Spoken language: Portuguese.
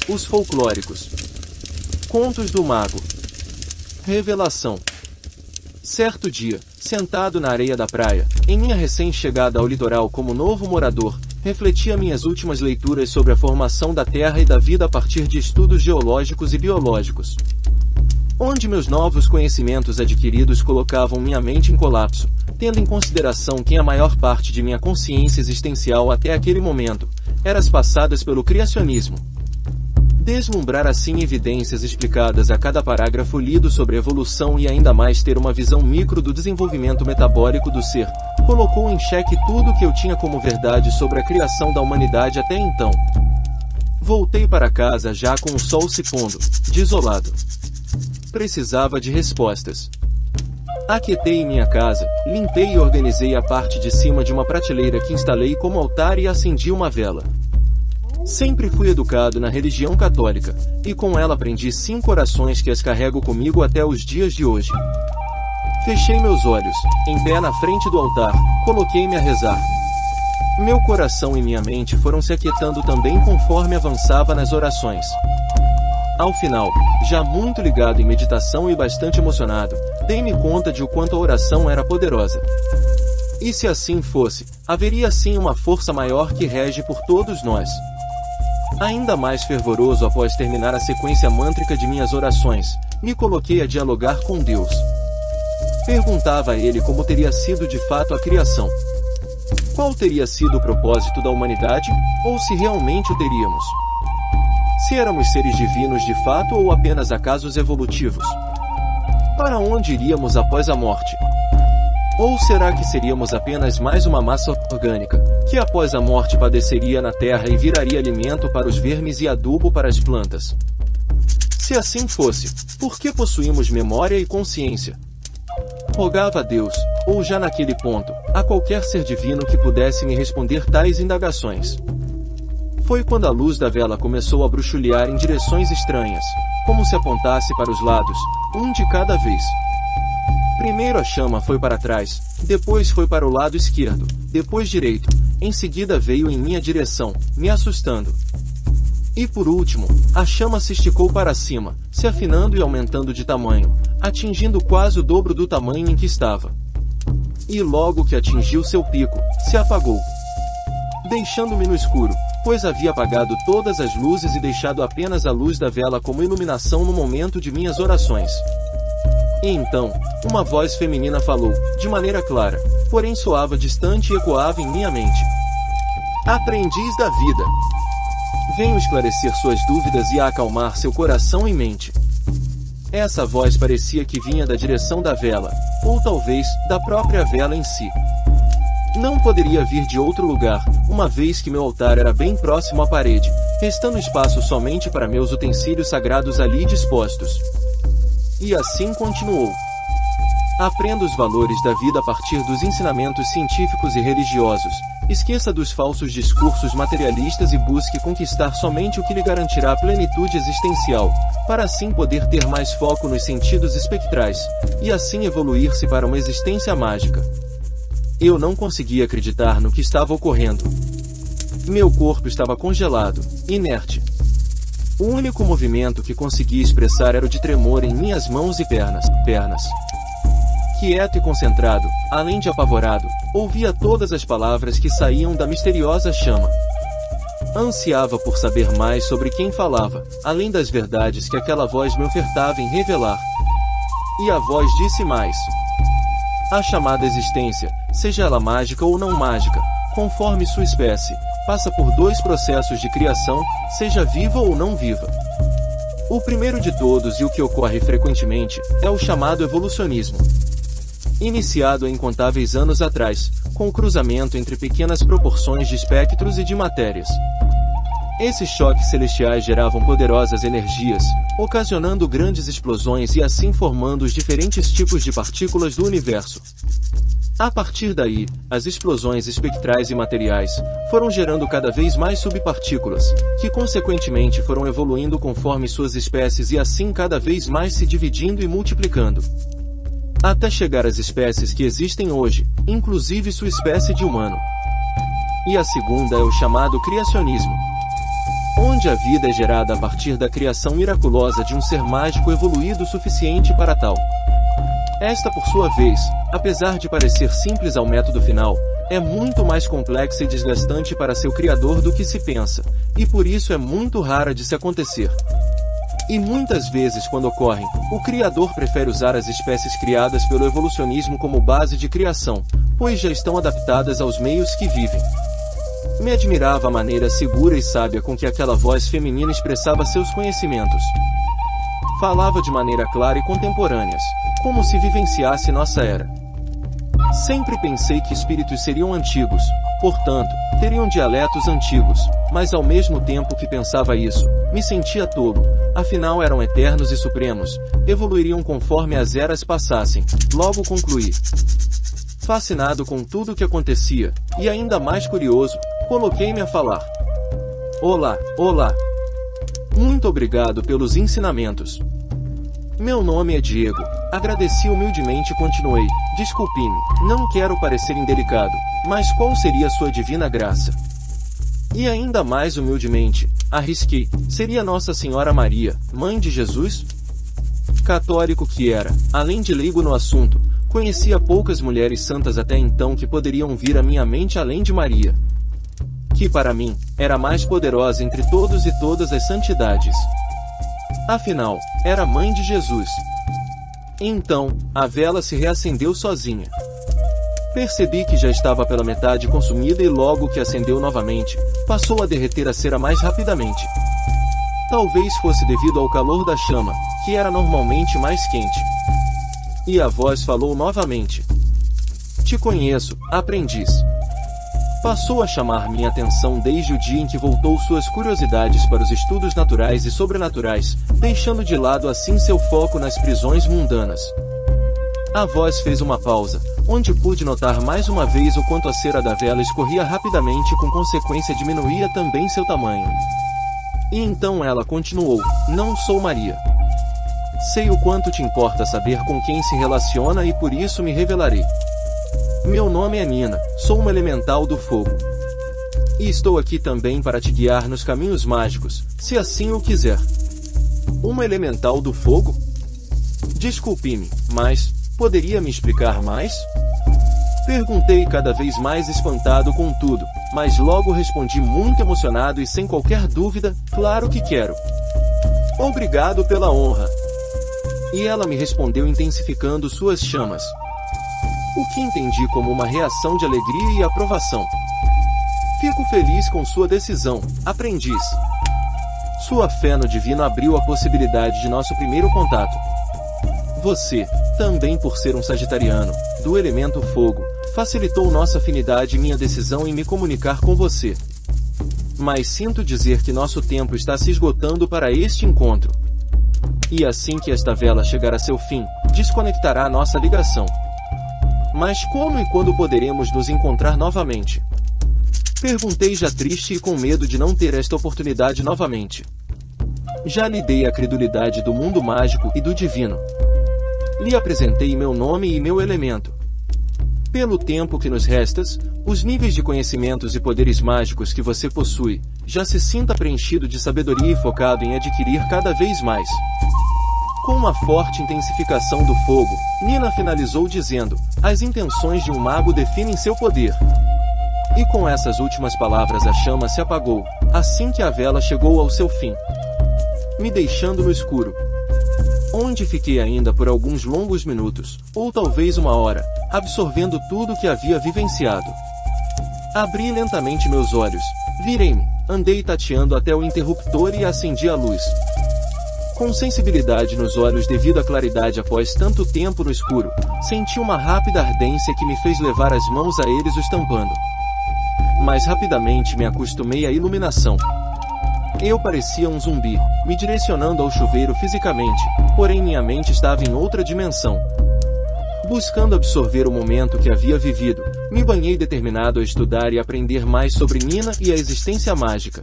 Os folclóricos. Contos do mago. Revelação. Certo dia, sentado na areia da praia, em minha recém-chegada ao litoral como novo morador, refletia minhas últimas leituras sobre a formação da Terra e da vida a partir de estudos geológicos e biológicos. Onde meus novos conhecimentos adquiridos colocavam minha mente em colapso, tendo em consideração que a maior parte de minha consciência existencial até aquele momento, eram passadas pelo criacionismo. Deslumbrar assim evidências explicadas a cada parágrafo lido sobre evolução e ainda mais ter uma visão micro do desenvolvimento metabólico do ser, colocou em xeque tudo que eu tinha como verdade sobre a criação da humanidade até então. Voltei para casa já com o sol se pondo, desolado. Precisava de respostas. Aquietei minha casa, limpei e organizei a parte de cima de uma prateleira que instalei como altar e acendi uma vela. Sempre fui educado na religião católica, e com ela aprendi 5 orações que as carrego comigo até os dias de hoje. Fechei meus olhos, em pé na frente do altar, coloquei-me a rezar. Meu coração e minha mente foram se aquietando também conforme avançava nas orações. Ao final, já muito ligado em meditação e bastante emocionado, dei-me conta de o quanto a oração era poderosa. E se assim fosse, haveria sim uma força maior que rege por todos nós. Ainda mais fervoroso após terminar a sequência mântrica de minhas orações, me coloquei a dialogar com Deus. Perguntava a ele como teria sido de fato a criação. Qual teria sido o propósito da humanidade, ou se realmente o teríamos? Se éramos seres divinos de fato ou apenas acasos evolutivos? Para onde iríamos após a morte? Ou será que seríamos apenas mais uma massa orgânica, que após a morte padeceria na terra e viraria alimento para os vermes e adubo para as plantas? Se assim fosse, por que possuímos memória e consciência? Rogava a Deus, ou já naquele ponto, a qualquer ser divino que pudesse me responder tais indagações. Foi quando a luz da vela começou a bruxulear em direções estranhas, como se apontasse para os lados, um de cada vez. Primeiro a chama foi para trás, depois foi para o lado esquerdo, depois direito, em seguida veio em minha direção, me assustando. E por último, a chama se esticou para cima, se afinando e aumentando de tamanho, atingindo quase o dobro do tamanho em que estava. E logo que atingiu seu pico, se apagou, deixando-me no escuro, pois havia apagado todas as luzes e deixado apenas a luz da vela como iluminação no momento de minhas orações. E então, uma voz feminina falou, de maneira clara, porém soava distante e ecoava em minha mente. Aprendiz da vida! Venho esclarecer suas dúvidas e acalmar seu coração e mente. Essa voz parecia que vinha da direção da vela, ou talvez, da própria vela em si. Não poderia vir de outro lugar, uma vez que meu altar era bem próximo à parede, restando espaço somente para meus utensílios sagrados ali dispostos. E assim continuou. Aprenda os valores da vida a partir dos ensinamentos científicos e religiosos. Esqueça dos falsos discursos materialistas e busque conquistar somente o que lhe garantirá a plenitude existencial, para assim poder ter mais foco nos sentidos espectrais, e assim evoluir-se para uma existência mágica. Eu não conseguia acreditar no que estava ocorrendo. Meu corpo estava congelado, inerte. O único movimento que conseguia expressar era o de tremor em minhas mãos e pernas. Quieto e concentrado, além de apavorado, ouvia todas as palavras que saíam da misteriosa chama. Ansiava por saber mais sobre quem falava, além das verdades que aquela voz me ofertava em revelar. E a voz disse mais. A chamada existência, seja ela mágica ou não mágica, conforme sua espécie, passa por 2 processos de criação, seja viva ou não viva. O primeiro de todos e o que ocorre frequentemente, é o chamado evolucionismo. Iniciado há incontáveis anos atrás, com o cruzamento entre pequenas proporções de espectros e de matérias. Esses choques celestiais geravam poderosas energias, ocasionando grandes explosões e assim formando os diferentes tipos de partículas do universo. A partir daí, as explosões espectrais e materiais foram gerando cada vez mais subpartículas, que consequentemente foram evoluindo conforme suas espécies e assim cada vez mais se dividindo e multiplicando. Até chegar às espécies que existem hoje, inclusive sua espécie de humano. E a segunda é o chamado criacionismo. onde a vida é gerada a partir da criação miraculosa de um ser mágico evoluído o suficiente para tal. Esta, por sua vez, apesar de parecer simples ao método final, é muito mais complexa e desgastante para seu criador do que se pensa, e por isso é muito rara de se acontecer. E muitas vezes, quando ocorrem, o criador prefere usar as espécies criadas pelo evolucionismo como base de criação, pois já estão adaptadas aos meios que vivem. Me admirava a maneira segura e sábia com que aquela voz feminina expressava seus conhecimentos. Falava de maneira clara e contemporâneas, como se vivenciasse nossa era. Sempre pensei que espíritos seriam antigos, portanto, teriam dialetos antigos, mas ao mesmo tempo que pensava isso, me sentia tolo, afinal eram eternos e supremos, evoluiriam conforme as eras passassem, logo concluí. Fascinado com tudo o que acontecia, e ainda mais curioso, coloquei-me a falar. Olá, olá! Muito obrigado pelos ensinamentos. Meu nome é Diego. Agradeci humildemente e continuei. Desculpe-me, não quero parecer indelicado, mas qual seria sua divina graça? E ainda mais humildemente, arrisquei, seria Nossa Senhora Maria, mãe de Jesus? Católico que era, além de leigo no assunto, conhecia poucas mulheres santas até então que poderiam vir à minha mente além de Maria, que para mim, era a mais poderosa entre todos e todas as santidades. Afinal, era a mãe de Jesus. Então, a vela se reacendeu sozinha. Percebi que já estava pela metade consumida e logo que acendeu novamente, passou a derreter a cera mais rapidamente. Talvez fosse devido ao calor da chama, que era normalmente mais quente. E a voz falou novamente. Te conheço, aprendiz. Passou a chamar minha atenção desde o dia em que voltou suas curiosidades para os estudos naturais e sobrenaturais, deixando de lado assim seu foco nas prisões mundanas. A voz fez uma pausa, onde pude notar mais uma vez o quanto a cera da vela escorria rapidamente e com consequência diminuía também seu tamanho. E então ela continuou, não sou Maria. Sei o quanto te importa saber com quem se relaciona e por isso me revelarei. Meu nome é Nina, sou uma elemental do fogo. E estou aqui também para te guiar nos caminhos mágicos, se assim o quiser. Uma elemental do fogo? Desculpe-me, mas poderia me explicar mais? Perguntei cada vez mais espantado com tudo, mas logo respondi muito emocionado e sem qualquer dúvida, claro que quero. Obrigado pela honra. E ela me respondeu intensificando suas chamas. O que entendi como uma reação de alegria e aprovação. Fico feliz com sua decisão, aprendiz. Sua fé no divino abriu a possibilidade de nosso primeiro contato. Você, também por ser um sagitariano, do elemento fogo, facilitou nossa afinidade e minha decisão em me comunicar com você. Mas sinto dizer que nosso tempo está se esgotando para este encontro. E assim que esta vela chegar a seu fim, desconectará nossa ligação. Mas como e quando poderemos nos encontrar novamente? Perguntei já triste e com medo de não ter esta oportunidade novamente. Já lhe dei a credulidade do mundo mágico e do divino. Lhe apresentei meu nome e meu elemento. Pelo tempo que nos restas, os níveis de conhecimentos e poderes mágicos que você possui, já se sinta preenchido de sabedoria e focado em adquirir cada vez mais. Com uma forte intensificação do fogo, Nina finalizou dizendo, as intenções de um mago definem seu poder. E com essas últimas palavras a chama se apagou, assim que a vela chegou ao seu fim, me deixando no escuro, onde fiquei ainda por alguns longos minutos, ou talvez uma hora, absorvendo tudo o que havia vivenciado. Abri lentamente meus olhos, virei-me, andei tateando até o interruptor e acendi a luz. Com sensibilidade nos olhos devido à claridade após tanto tempo no escuro, senti uma rápida ardência que me fez levar as mãos a eles os tampando. Mas rapidamente me acostumei à iluminação. Eu parecia um zumbi, me direcionando ao chuveiro fisicamente, porém minha mente estava em outra dimensão. Buscando absorver o momento que havia vivido, me banhei determinado a estudar e aprender mais sobre Nina e a existência mágica.